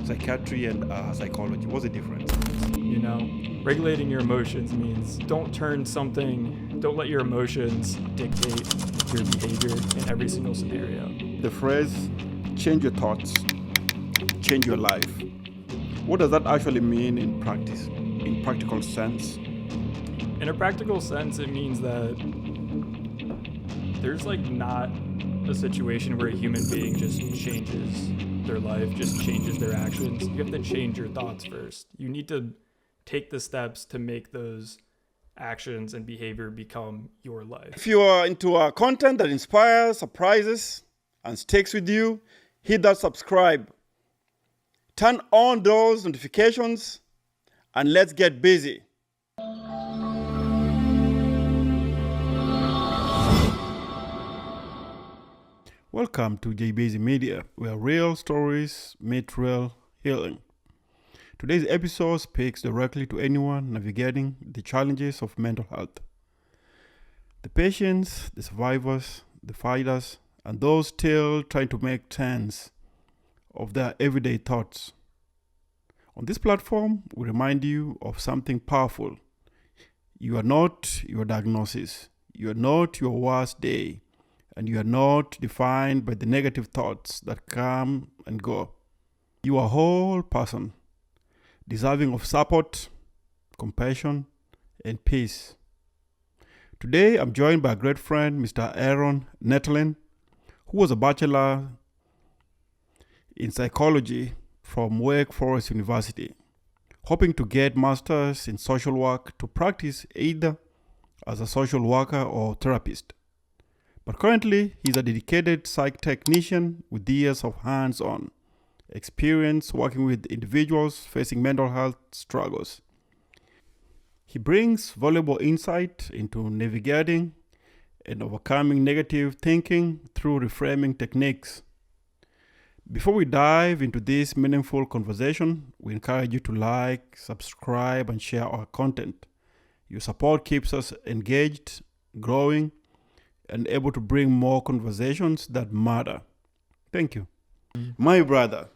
psychiatry and psychology. What's the difference? You know, regulating your emotions means don't let your emotions dictate your behavior in every single scenario. The phrase, change your thoughts, change your life. What does that actually mean in practice, in practical sense? In a practical sense, it means that there's not a situation where a human being just changes their life, just changes their actions. You have to change your thoughts first. You need to take the steps to make those actions and behavior become your life. If you are into content that inspires, surprises, and sticks with you, hit that subscribe. Turn on those notifications, and let's get busy. Welcome to JBZ Media, where real stories meet real healing. Today's episode speaks directly to anyone navigating the challenges of mental health. The patients, the survivors, the fighters, and those still trying to make sense of their everyday thoughts. On this platform, we remind you of something powerful. You are not your diagnosis. You are not your worst day. And you are not defined by the negative thoughts that come and go. You are a whole person, deserving of support, compassion, and peace. Today, I'm joined by a great friend, Mr. Aaron Nataline, who was a bachelor in psychology from Wake Forest University, hoping to get masters in social work to practice either as a social worker or therapist. But currently, he's a dedicated psych technician with years of hands-on experience working with individuals facing mental health struggles. He brings valuable insight into navigating and overcoming negative thinking through reframing techniques. Before we dive into this meaningful conversation, we encourage you to like, subscribe, and share our content. Your support keeps us engaged, growing, and able to bring more conversations that matter. Thank you. My brother,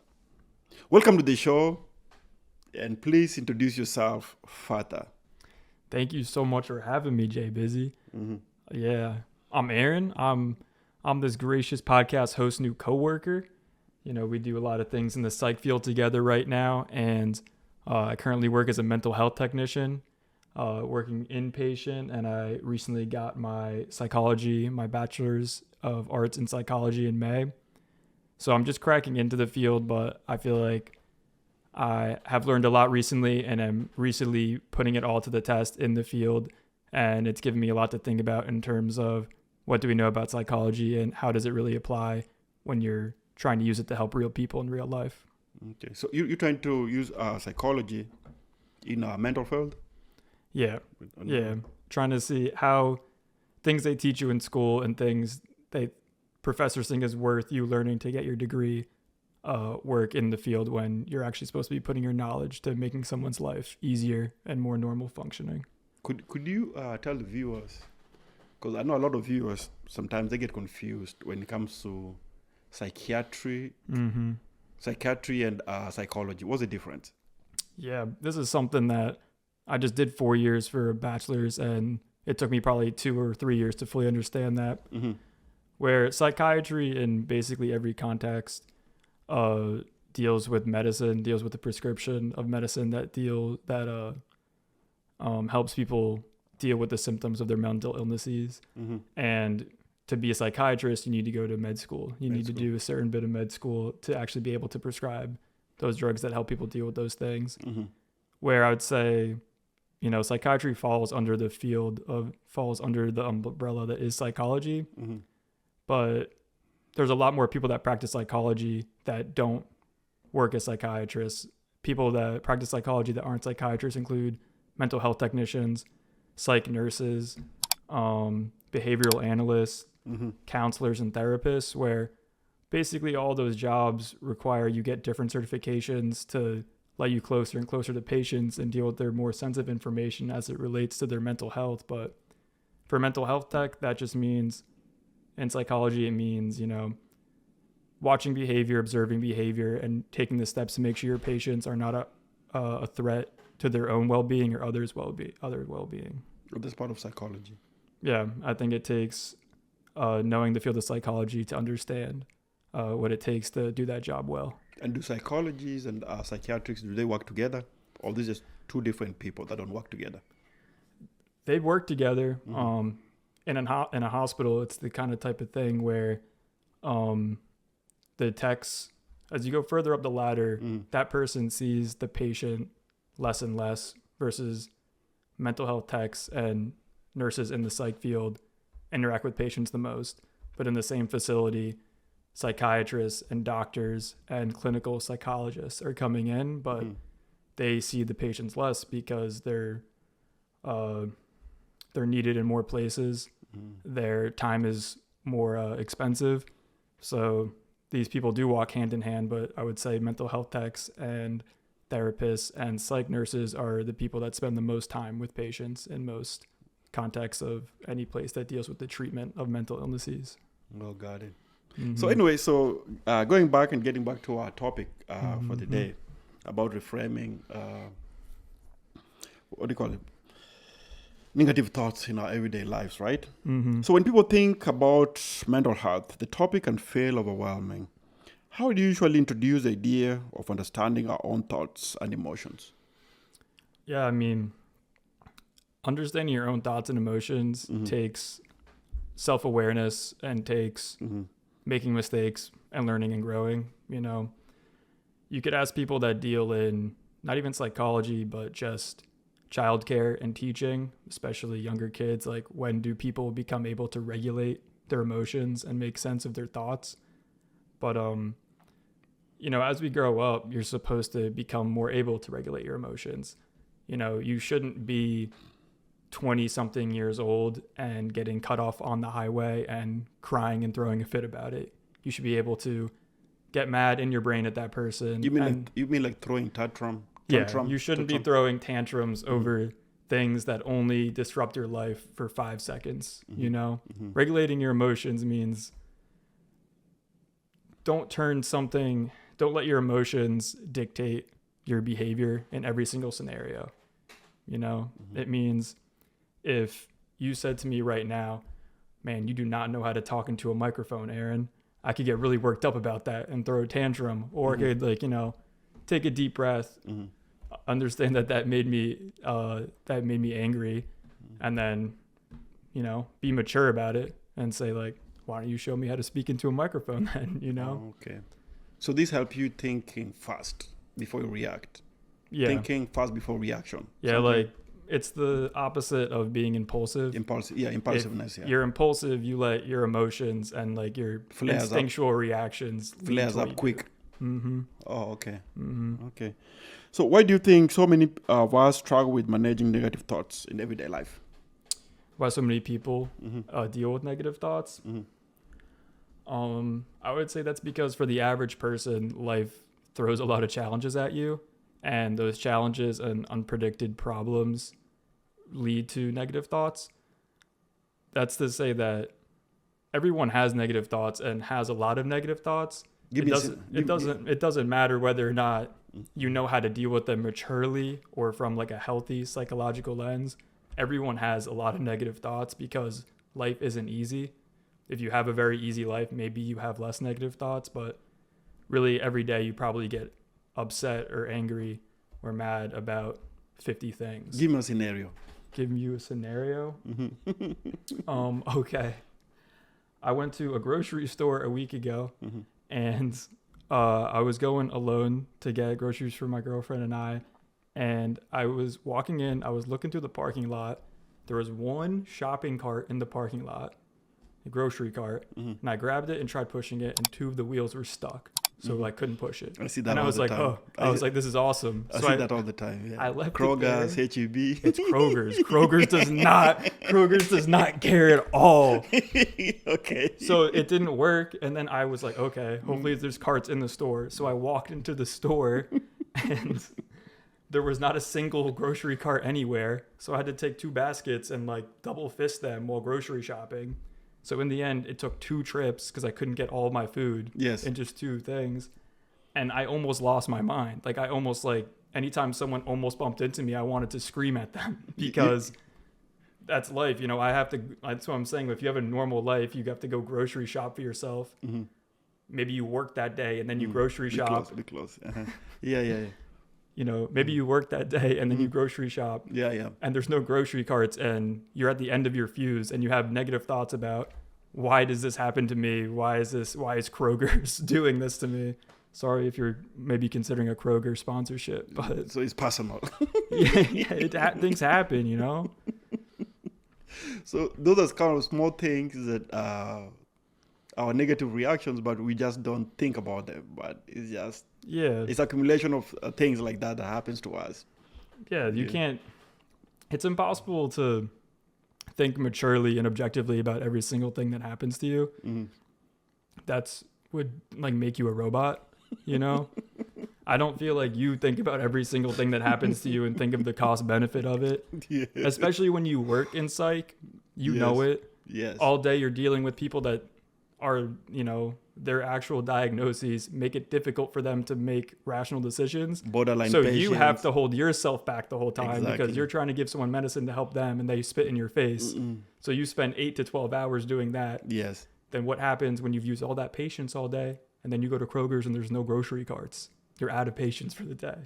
welcome to the show, and please introduce yourself further. Thank you so much for having me, Jay Busy. Yeah, I'm Aaron. I'm this gracious podcast host, new coworker. You know, we do a lot of things in the psych field together right now, and I currently work as a mental health technician, working inpatient, and I recently got my bachelor's of arts in psychology in May. So I'm just cracking into the field, but I feel like I have learned a lot recently, and I'm recently putting it all to the test in the field, and it's given me a lot to think about in terms of what do we know about psychology and how does it really apply when you're trying to use it to help real people in real life. Okay, so you're trying to use psychology in a mental field? Yeah. Trying to see how things they teach you in school and things professors think is worth you learning to get your degree work in the field when you're actually supposed to be putting your knowledge to making someone's life easier and more normal functioning. Could you tell the viewers, because I know a lot of viewers, sometimes they get confused when it comes to psychiatry and psychology. What's the difference? Yeah, this is something that I just did 4 years for a bachelor's, and it took me probably 2 or 3 years to fully understand that. Where psychiatry in basically every context deals with medicine, deals with the prescription of medicine that helps people deal with the symptoms of their mental illnesses. And to be a psychiatrist, you need to go to med school. You need to do a certain bit of med school to actually be able to prescribe those drugs that help people deal with those things. Where I would say, you know, psychiatry falls under the umbrella that is psychology. But there's a lot more people that practice psychology that don't work as psychiatrists. People that practice psychology that aren't psychiatrists include mental health technicians, psych nurses, behavioral analysts, counselors, and therapists, where basically all those jobs require you get different certifications to let you closer and closer to patients and deal with their more sensitive information as it relates to their mental health. But for mental health tech, that just means, in psychology, it means, you know, watching behavior, observing behavior, and taking the steps to make sure your patients are not a threat to their own well-being or others' well-being. That's part of psychology. Yeah, I think it takes knowing the field of psychology to understand what it takes to do that job well. And do psychologists and psychiatrists, do they work together? Or these just two different people that don't work together? They work together. In a hospital, it's the kind of type of thing where the techs, as you go further up the ladder, that person sees the patient less and less, versus mental health techs and nurses in the psych field interact with patients the most. But in the same facility, psychiatrists and doctors and clinical psychologists are coming in, but they see the patients less because they're needed in more places. Their time is more expensive. So these people do walk hand in hand, but I would say mental health techs and therapists and psych nurses are the people that spend the most time with patients in most contexts of any place that deals with the treatment of mental illnesses. Well, got it. So anyway, going back and getting back to our topic for the day about reframing, what do you call it? Negative thoughts in our everyday lives, right? So when people think about mental health, the topic can feel overwhelming. How do you usually introduce the idea of understanding our own thoughts and emotions? Yeah, I mean, understanding your own thoughts and emotions takes self-awareness and takes making mistakes and learning and growing. You know, you could ask people that deal in not even psychology, but just childcare and teaching, especially younger kids, like when do people become able to regulate their emotions and make sense of their thoughts? But, you know, as we grow up, you're supposed to become more able to regulate your emotions. You know, you shouldn't be 20 something years old and getting cut off on the highway and crying and throwing a fit about it. You should be able to get mad in your brain at that person. You mean like throwing tantrum? Yeah, you shouldn't be throwing tantrums over things that only disrupt your life for 5 seconds. You know, regulating your emotions means don't let your emotions dictate your behavior in every single scenario. You know, it means if you said to me right now, man, you do not know how to talk into a microphone, Aaron, I could get really worked up about that and throw a tantrum, or I could, like, you know, take a deep breath, understand that made me angry, and then, you know, be mature about it and say, like, why don't you show me how to speak into a microphone then, you know? Okay. So this helps you thinking fast before you react. Yeah. Thinking fast before reaction. Yeah, like it's the opposite of being impulsive. Impulsiveness. If you're impulsive, you let your emotions and like your instinctual reactions flares up quick. Oh, okay. Okay. So why do you think so many of us struggle with managing negative thoughts in everyday life? Why so many people deal with negative thoughts? I would say that's because for the average person, life throws a lot of challenges at you, and those challenges and unpredicted problems lead to negative thoughts. That's to say that everyone has negative thoughts and has a lot of negative thoughts. It doesn't matter whether or not you know how to deal with them maturely or from like a healthy psychological lens. Everyone has a lot of negative thoughts because life isn't easy. If you have a very easy life, maybe you have less negative thoughts, but really every day you probably get upset or angry or mad about 50 things. Give me a scenario. Give you a scenario? Okay. I went to a grocery store a week ago and I was going alone to get groceries for my girlfriend and I. And I was walking in, I was looking through the parking lot. There was one shopping cart in the parking lot, a grocery cart, and I grabbed it and tried pushing it, and 2 of the wheels were stuck. So I couldn't push it. I see that and all I was the like, time. oh, I was like, this is awesome. I see that all the time. Yeah. I left Kroger's, it there. H-E-B. It's Kroger's. Kroger's does not care at all. Okay. So it didn't work. And then I was like, okay, hopefully there's carts in the store. So I walked into the store and there was not a single grocery cart anywhere. So I had to take 2 baskets and like double fist them while grocery shopping. So in the end, it took 2 trips because I couldn't get all my food Yes. in just 2 things. And I almost lost my mind. Like I almost anytime someone almost bumped into me, I wanted to scream at them because that's life. You know, that's what I'm saying. If you have a normal life, you have to go grocery shop for yourself. Mm-hmm. Maybe you work that day and then you grocery shop. Be close. Yeah. You know, maybe you work that day and then you grocery shop. Yeah. And there's no grocery carts and you're at the end of your fuse and you have negative thoughts about why does this happen to me? Why is Kroger's doing this to me? Sorry if you're maybe considering a Kroger sponsorship, but so it's personal. things happen, you know? So those are kind of small things that our negative reactions, but we just don't think about them. But it's just it's accumulation of things like that happens to us. Yeah, you can't. It's impossible to think maturely and objectively about every single thing that happens to you. Mm-hmm. That's would make you a robot. You know, I don't feel like you think about every single thing that happens to you and think of the cost benefit of it. Yeah. Especially when you work in psych, you know it. Yes. All day you're dealing with people that are, you know, their actual diagnoses make it difficult for them to make rational decisions. Borderline so patients. You have to hold yourself back the whole time Exactly. because you're trying to give someone medicine to help them and they spit in your face. So you spend 8 to 12 hours doing that. Yes. Then what happens when you've used all that patience all day and then you go to Kroger's and there's no grocery carts? You're out of patience for the day.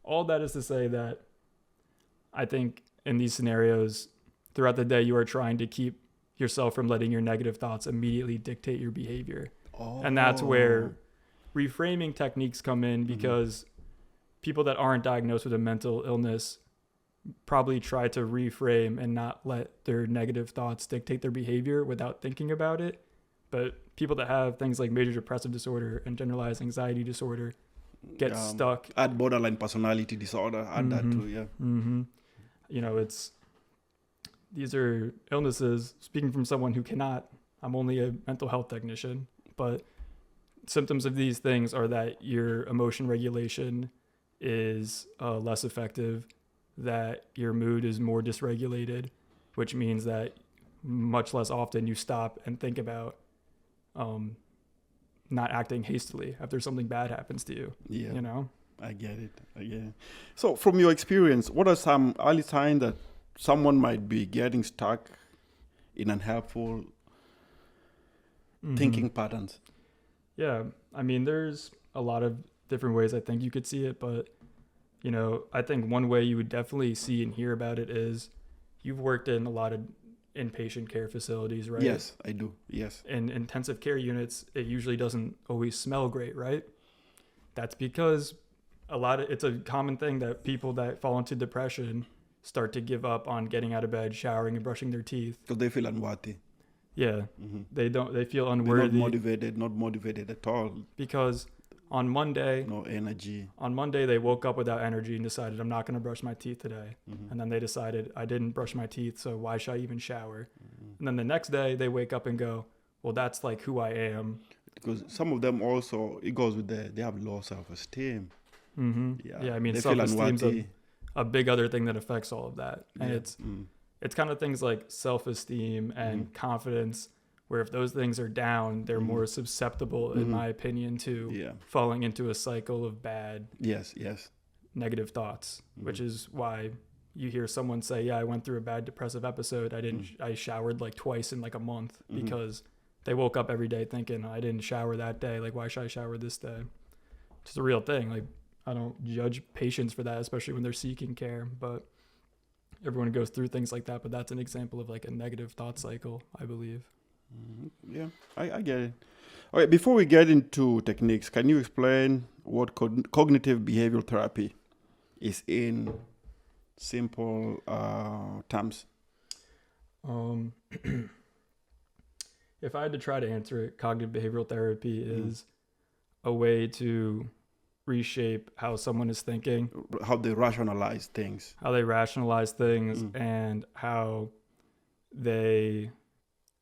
All that is to say that I think in these scenarios, throughout the day, you are trying to keep yourself from letting your negative thoughts immediately dictate your behavior. And that's where reframing techniques come in because people that aren't diagnosed with a mental illness probably try to reframe and not let their negative thoughts dictate their behavior without thinking about it. But people that have things like major depressive disorder and generalized anxiety disorder get stuck. Add borderline personality disorder, add that too, yeah. You know, these are illnesses, speaking from someone who I'm only a mental health technician, but symptoms of these things are that your emotion regulation is less effective, that your mood is more dysregulated, which means that much less often you stop and think about not acting hastily after something bad happens to you. Yeah. You know? I get it. So from your experience, what are some early signs that someone might be getting stuck in unhelpful thinking patterns? Yeah. I mean, there's a lot of different ways I think you could see it, but you know, I think one way you would definitely see and hear about it is you've worked in a lot of inpatient care facilities, right? Yes, I do. Yes. In intensive care units, it usually doesn't always smell great, right? That's because it's a common thing that people that fall into depression start to give up on getting out of bed, showering, and brushing their teeth. Because they feel unworthy. Yeah. They feel unworthy. Not motivated at all. Because on Monday, no energy. On Monday, they woke up without energy and decided, I'm not going to brush my teeth today. And then they decided, I didn't brush my teeth, so why should I even shower? And then the next day, they wake up and go, well, that's like who I am. Because some of them also, it goes with they have low self-esteem. Yeah, I mean, they self-esteem's a big other thing that affects all of that. And it's kind of things like self-esteem and confidence, where if those things are down, they're more susceptible, in my opinion, to falling into a cycle of bad, negative thoughts, which is why you hear someone say, yeah, I went through a bad depressive episode. I showered like twice in like a month because they woke up every day thinking, I didn't shower that day. Like, why should I shower this day? It's a real thing. Like, I don't judge patients for that, especially when they're seeking care, but everyone goes through things like that. But that's an example of like a negative thought cycle, I believe. Yeah, I get it. All right, before we get into techniques, can you explain what cognitive behavioral therapy is in simple terms? If I had to try to answer it, cognitive behavioral therapy is a way to reshape how someone is thinking, how they rationalize things, and how they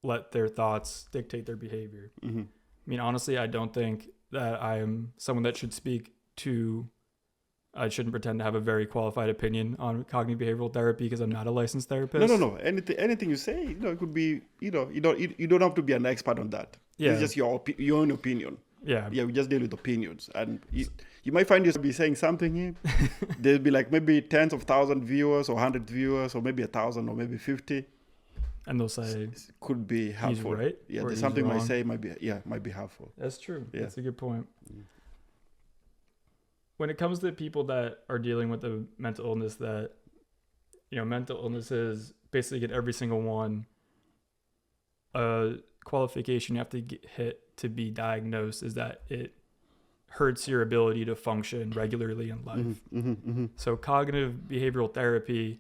let their thoughts dictate their behavior. I mean, honestly, I don't think that I am someone that should speak to I shouldn't pretend to have a very qualified opinion on cognitive behavioral therapy because I'm not a licensed therapist. No. Anything you say, it could be, you don't have to be an expert on that. Yeah. It's just your own opinion. Yeah. Yeah, we just deal with opinions. And you might find yourself be saying something here. There'll be like maybe tens of thousands viewers or 100 viewers or maybe 1,000 or maybe 50. And they'll say, could be helpful. He's right. Yeah, or there's he's something wrong. might say might be helpful. That's true. Yeah. That's a good point. When it comes to people that are dealing with a mental illness that, mental illnesses, basically get every single one, a qualification you have to hit to be diagnosed is that it hurts your ability to function regularly in life. So cognitive behavioral therapy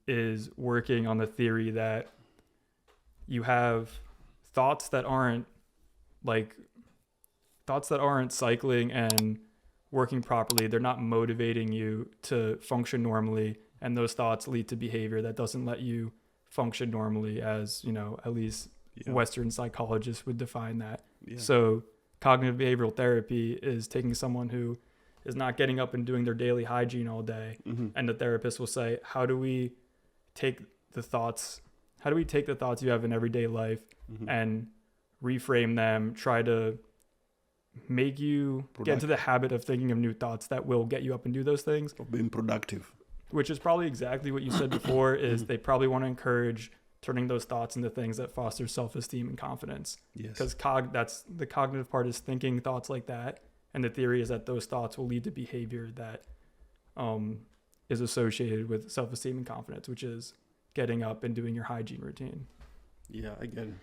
is working on the theory that you have thoughts that aren't cycling and working properly. They're not motivating you to function normally, and those thoughts lead to behavior that doesn't let you function normally, as at least Western psychologists would define that. So cognitive behavioral therapy is taking someone who is not getting up and doing their daily hygiene all day, and the therapist will say, how do we take the thoughts you have in everyday life and reframe them, try to make you get into the habit of thinking of new thoughts that will get you up and do those things. Of being productive. Which is probably exactly what you said before, is they probably want to encourage turning those thoughts into things that foster self-esteem and confidence. Yes. Because that's the cognitive part, is thinking thoughts like that. And the theory is that those thoughts will lead to behavior that is associated with self-esteem and confidence, which is getting up and doing your hygiene routine. Yeah, I get it.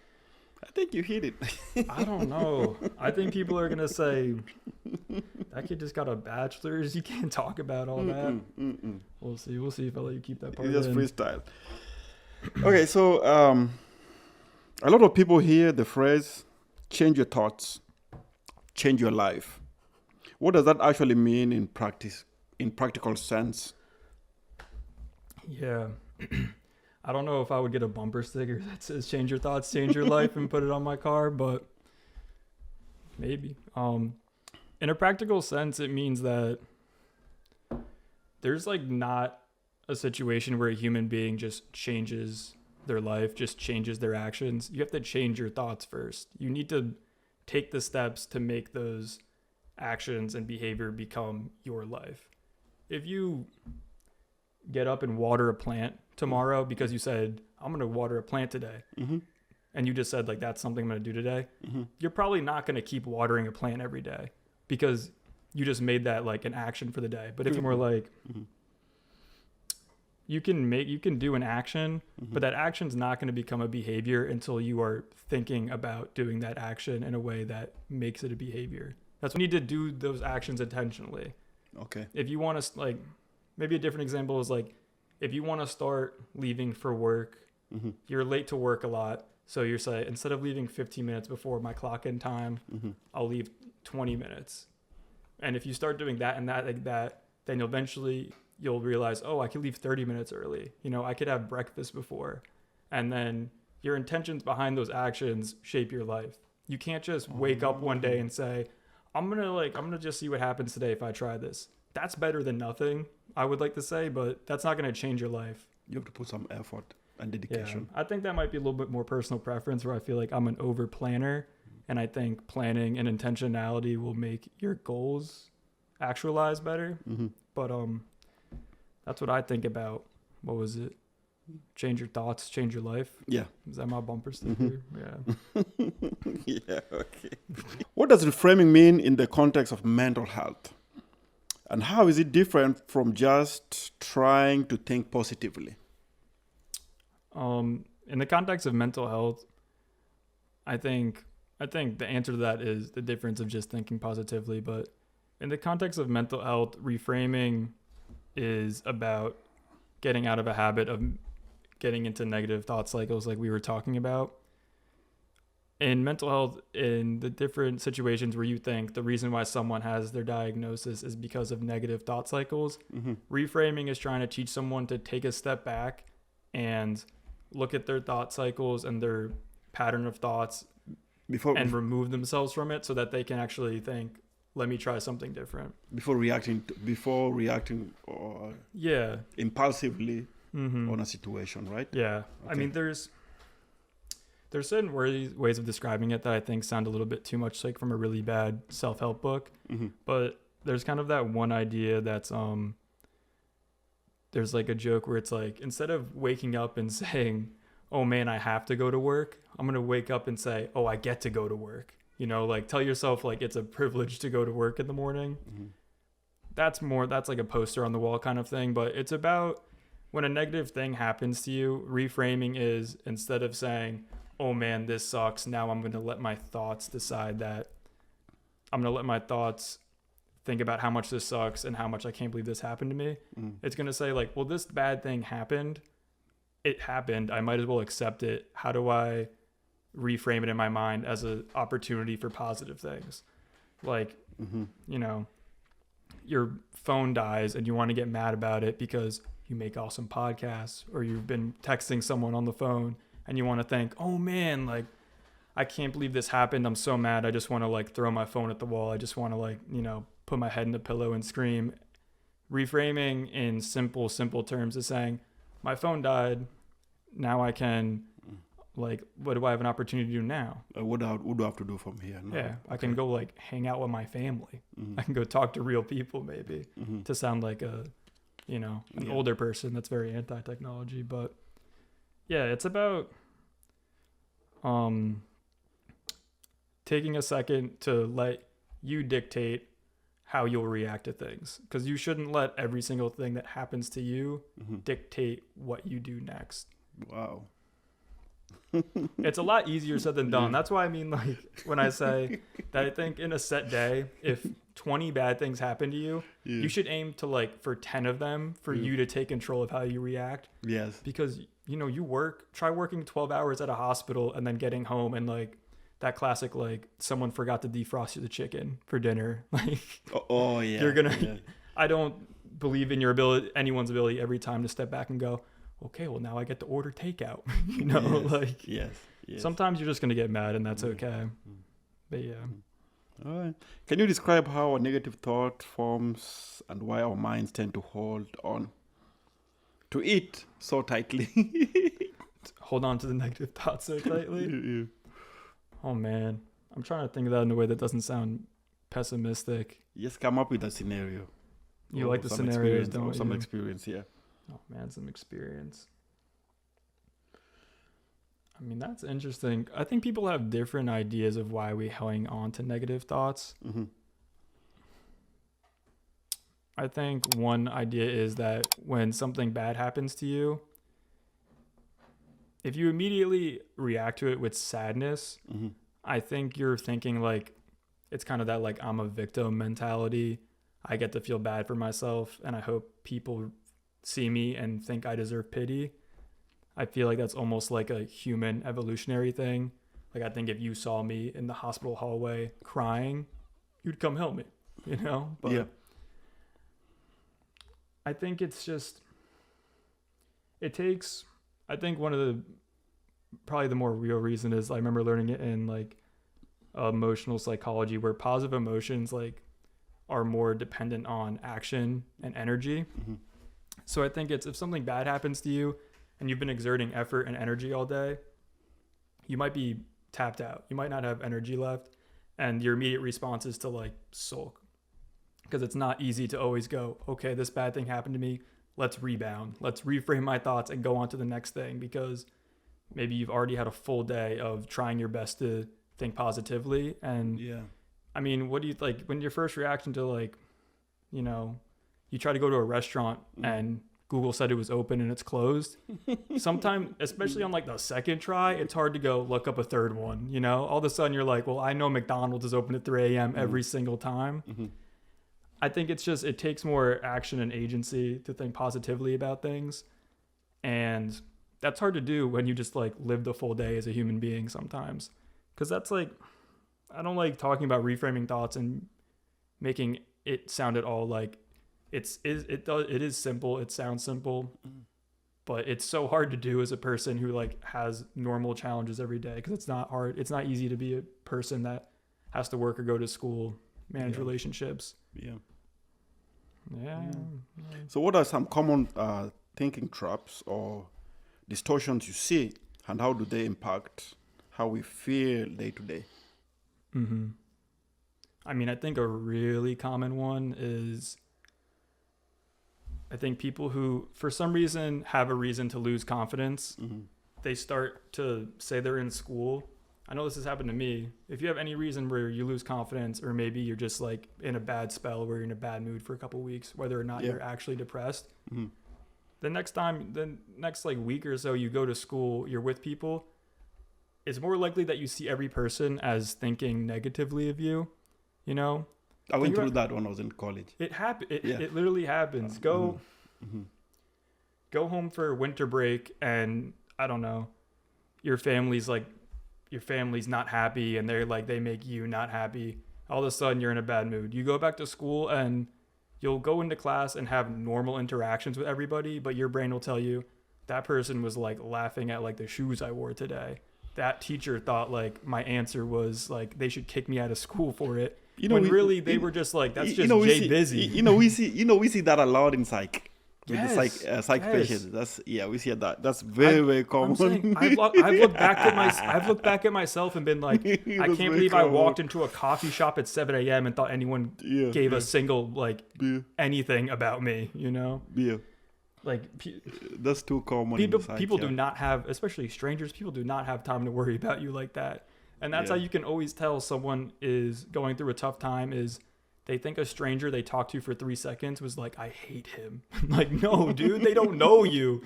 I think you hit it. I don't know. I think people are going to say, that kid just got a bachelor's. You can't talk about all that. We'll see. We'll see if I let you keep that part It's just in. freestyle. Okay, so a lot of people hear the phrase, change your thoughts, change your life. What does that actually mean in practice, in practical sense? Yeah. I don't know if I would get a bumper sticker that says change your thoughts, change your life and put it on my car, but maybe. In a practical sense, it means that there's not a situation where a human being just changes their life, just changes their actions. You have to change your thoughts first. You need to take the steps to make those actions and behavior become your life. If you get up and water a plant tomorrow because you said, I'm going to water a plant today, and you just said, that's something I'm going to do today, you're probably not going to keep watering a plant every day because you just made that an action for the day. But if you're more you can do an action, but that action's not going to become a behavior until you are thinking about doing that action in a way that makes it a behavior. That's when you need to do those actions intentionally. Okay. If you want to, maybe a different example is if you want to start leaving for work, you're late to work a lot. So you're saying, instead of leaving 15 minutes before my clock in time, I'll leave 20 minutes. And if you start doing that and that like that, then eventually you'll realize, I could leave 30 minutes early. I could have breakfast before. And then your intentions behind those actions shape your life. You can't just wake up one day and say, I'm going to just see what happens today if I try this. That's better than nothing, I would like to say, but that's not going to change your life. You have to put some effort and dedication. Yeah, I think that might be a little bit more personal preference, where I feel like I'm an over planner, and I think planning and intentionality will make your goals actualize better. But that's what I think about. What was it? Change your thoughts, change your life. Yeah. Is that my bumper sticker? Yeah. Yeah, okay. What does reframing mean in the context of mental health? And how is it different from just trying to think positively? In the context of mental health, I think the answer to that is the difference of just thinking positively. But in the context of mental health, reframing is about getting out of a habit of getting into negative thought cycles like we were talking about. In mental health, in the different situations where you think the reason why someone has their diagnosis is because of negative thought cycles, reframing is trying to teach someone to take a step back and look at their thought cycles and their pattern of thoughts and remove themselves from it so that they can actually think, let me try something different. Before reacting or Yeah. impulsively Mm-hmm. on a situation, right? Yeah. Okay. I mean, there's certain ways of describing it that I think sound a little bit too much like from a really bad self-help book. Mm-hmm. But there's kind of that one idea that's there's like a joke where it's like, instead of waking up and saying, oh man, I have to go to work, I'm going to wake up and say, oh, I get to go to work. You know, like tell yourself like it's a privilege to go to work in the morning. Mm-hmm. That's like a poster on the wall kind of thing. But it's about when a negative thing happens to you, reframing is, instead of saying, oh man, this sucks, now I'm going to let my thoughts decide that. I'm going to let my thoughts think about how much this sucks and how much I can't believe this happened to me. It's going to say like, well, this bad thing happened. It happened. I might as well accept it. How do I reframe it in my mind as an opportunity for positive things? Like, you know, your phone dies and you want to get mad about it because you make awesome podcasts, or you've been texting someone on the phone and you want to think, oh man, like, I can't believe this happened. I'm so mad. I just want to like throw my phone at the wall. I just want to like, you know, put my head in the pillow and scream. Reframing in simple terms is saying, my phone died. Now I can, like, what do I have an opportunity to do now? What do I have to do from here? No. Yeah, I can go like hang out with my family. I can go talk to real people, maybe, to sound like a, you know, an older person that's very anti-technology. But yeah, it's about taking a second to let you dictate how you'll react to things, because you shouldn't let every single thing that happens to you dictate what you do next. Wow. It's a lot easier said than done. That's why I mean, like, when I say that I think in a set day, if 20 bad things happen to you, you should aim to like for 10 of them for you to take control of how you react. Yes. Because, you know, try working 12 hours at a hospital and then getting home and like that classic, like, someone forgot to defrost the chicken for dinner. Like, oh yeah. You're gonna, I don't believe in anyone's ability every time to step back and go, okay, well now I get to order takeout. You know, like, yes. Sometimes you're just gonna get mad and that's okay. But yeah. All right. Can you describe how a negative thought forms and why our minds tend to hold on to it so tightly? Hold on to the negative thoughts so tightly? Oh man, I'm trying to think of that in a way that doesn't sound pessimistic. Just come up with a scenario. You like the scenarios, don't you? Some experience, yeah. Oh man, some experience. I mean, that's interesting. I think people have different ideas of why we hang on to negative thoughts. I think one idea is that when something bad happens to you, if you immediately react to it with sadness, I think you're thinking like, it's kind of that like, I'm a victim mentality. I get to feel bad for myself and I hope people see me and think I deserve pity. I feel like that's almost like a human evolutionary thing. Like, I think if you saw me in the hospital hallway crying, you'd come help me, you know? But I think it's just, I think one of the, probably the more real reason is I remember learning it in like emotional psychology, where positive emotions like are more dependent on action and energy. So I think it's, if something bad happens to you and you've been exerting effort and energy all day, you might be tapped out. You might not have energy left. And your immediate response is to like sulk, because it's not easy to always go, okay, this bad thing happened to me. Let's rebound. Let's reframe my thoughts and go on to the next thing, because maybe you've already had a full day of trying your best to think positively. And I mean, what do you like when your first reaction to like, you know, you try to go to a restaurant and Google said it was open and it's closed. Sometimes, especially on like the second try, it's hard to go look up a third one, you know? All of a sudden you're like, well, I know McDonald's is open at 3 a.m. every single time. I think it's just, it takes more action and agency to think positively about things. And that's hard to do when you just like live the full day as a human being sometimes. Because that's like, I don't like talking about reframing thoughts and making it sound at all like it is simple. It sounds simple, but it's so hard to do as a person who like has normal challenges every day, because it's not hard. It's not easy to be a person that has to work or go to school manage relationships. Yeah. Yeah. So what are some common thinking traps or distortions you see, and how do they impact how we feel day to day? I mean, I think a really common one is, I think people who, for some reason, have a reason to lose confidence, they start to say they're in school. I know this has happened to me. If you have any reason where you lose confidence, or maybe you're just like in a bad spell where you're in a bad mood for a couple weeks, whether or not you're actually depressed, the next like week or so you go to school, you're with people, it's more likely that you see every person as thinking negatively of you, you know? I went through that when I was in college. It happened. It literally happens. Go home for winter break, and I don't know, your family's not happy, and they make you not happy. All of a sudden you're in a bad mood. You go back to school and you'll go into class and have normal interactions with everybody, but your brain will tell you that person was like laughing at like the shoes I wore today. That teacher thought like my answer was like they should kick me out of school for it. When really they were just like, that's just Jay busy. We see that a lot in psych. With the psych patients. We see that. That's very common. I'm saying, I've looked back at myself and been like, I can't believe I walked into a coffee shop at 7 a.m. and thought anyone gave a single like anything about me, you know? Yeah. Like that's too common. People do not have, especially strangers, people do not have time to worry about you like that. And that's how you can always tell someone is going through a tough time is they think a stranger they talked to for 3 seconds was like, I hate him. Like, no, dude, they don't know you.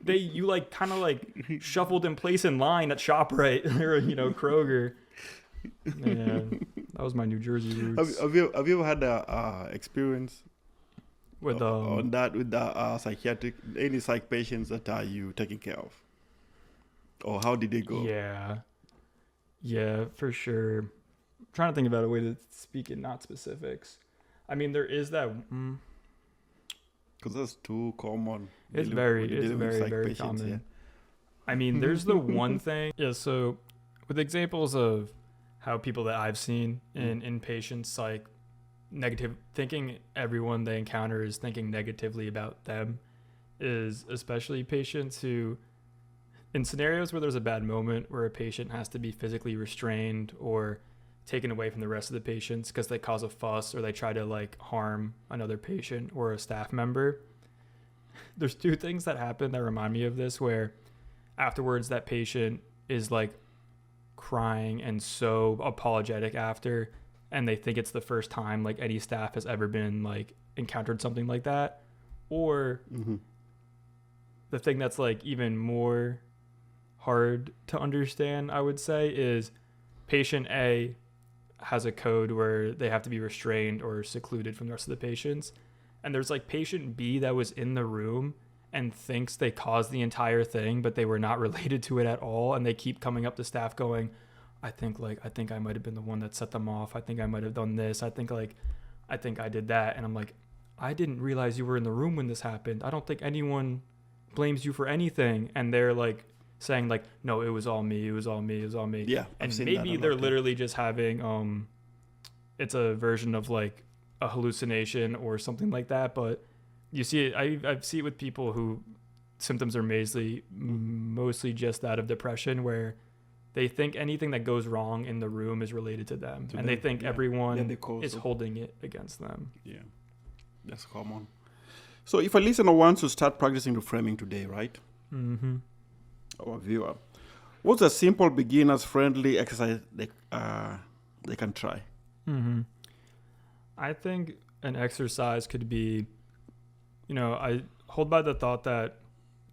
You like kind of like shuffled in place in line at ShopRite or, you know, Kroger. Yeah, that was my New Jersey roots. Have you ever had a experience with on that with the psychiatric, any psych patients that are you taking care of? Or how did they go? Yeah, for sure. I'm trying to think about a way to speak in not specifics. I mean, there is that. Because that's too common. It's very common. Yeah. I mean, there's the one thing. Yeah, so with examples of how people that I've seen in inpatient psych, negative thinking, everyone they encounter is thinking negatively about them, is especially patients who, in scenarios where there's a bad moment where a patient has to be physically restrained or taken away from the rest of the patients because they cause a fuss or they try to like harm another patient or a staff member. There's 2 things that happen that remind me of this, where afterwards that patient is like crying and so apologetic after, and they think it's the first time like any staff has ever been like encountered something like that. Or the thing that's like even more hard to understand, I would say, is patient A has a code where they have to be restrained or secluded from the rest of the patients, and there's like patient B that was in the room and thinks they caused the entire thing, but they were not related to it at all, and they keep coming up to staff going, I think I might have been the one that set them off, I think I might have done this, I think I did that. And I'm like, I didn't realize you were in the room when this happened. I don't think anyone blames you for anything. And they're like saying like, no, it was all me. Yeah. And maybe they're literally just having, it's a version of like a hallucination or something like that. But you see it, I see it with people who symptoms are mostly just that of depression, where they think anything that goes wrong in the room is related to them. They think everyone is holding it against them. Yeah, that's common. So if a listener wants to start practicing reframing today, right? Our viewer, what's a simple beginners-friendly exercise they can try? I think an exercise could be, I hold by the thought that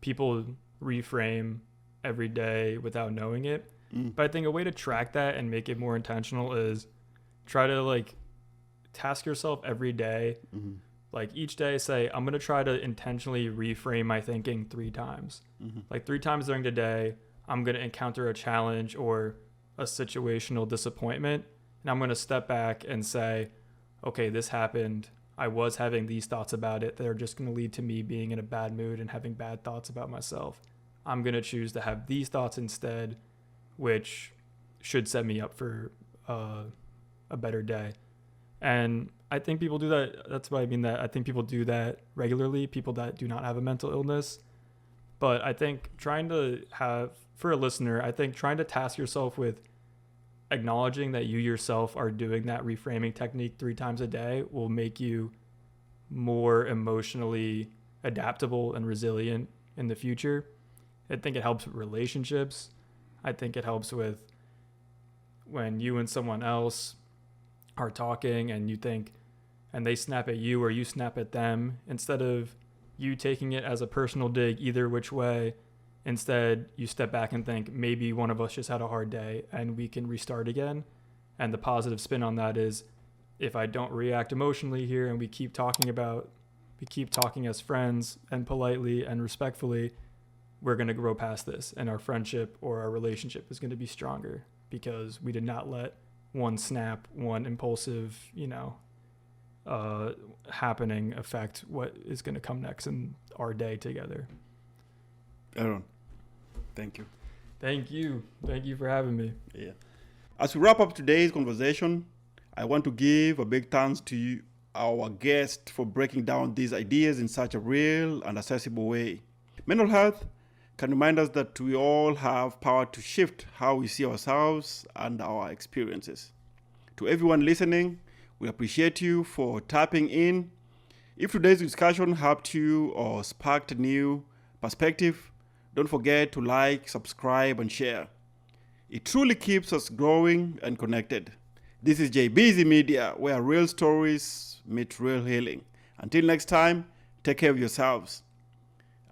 people reframe every day without knowing it. But I think a way to track that and make it more intentional is try to like task yourself every day. Like each day say, I'm going to try to intentionally reframe my thinking 3 times. Like 3 times during the day, I'm going to encounter a challenge or a situational disappointment. And I'm going to step back and say, okay, this happened. I was having these thoughts about it that are just going to lead to me being in a bad mood and having bad thoughts about myself. I'm going to choose to have these thoughts instead, which should set me up for a better day. And I think people do that. That's what I mean, that I think people do that regularly, people that do not have a mental illness. But I think for a listener, I think trying to task yourself with acknowledging that you yourself are doing that reframing technique 3 times a day will make you more emotionally adaptable and resilient in the future. I think it helps with relationships. I think it helps with when you and someone else are talking and you think, and they snap at you or you snap at them, instead of you taking it as a personal dig either which way, instead you step back and think maybe one of us just had a hard day and we can restart again. And the positive spin on that is, if I don't react emotionally here and we keep talking as friends and politely and respectfully, we're going to grow past this, and our friendship or our relationship is going to be stronger because we did not let one snap, one impulsive, happening affect what is going to come next in our day together. Aaron, thank you. Thank you for having me. Yeah. As we wrap up today's conversation, I want to give a big thanks to you, our guest, for breaking down these ideas in such a real and accessible way. Mental health can remind us that we all have power to shift how we see ourselves and our experiences. To everyone listening, we appreciate you for tapping in. If today's discussion helped you or sparked a new perspective, don't forget to like, subscribe, and share. It truly keeps us growing and connected. This is JBZ Media, where real stories meet real healing. Until next time, take care of yourselves.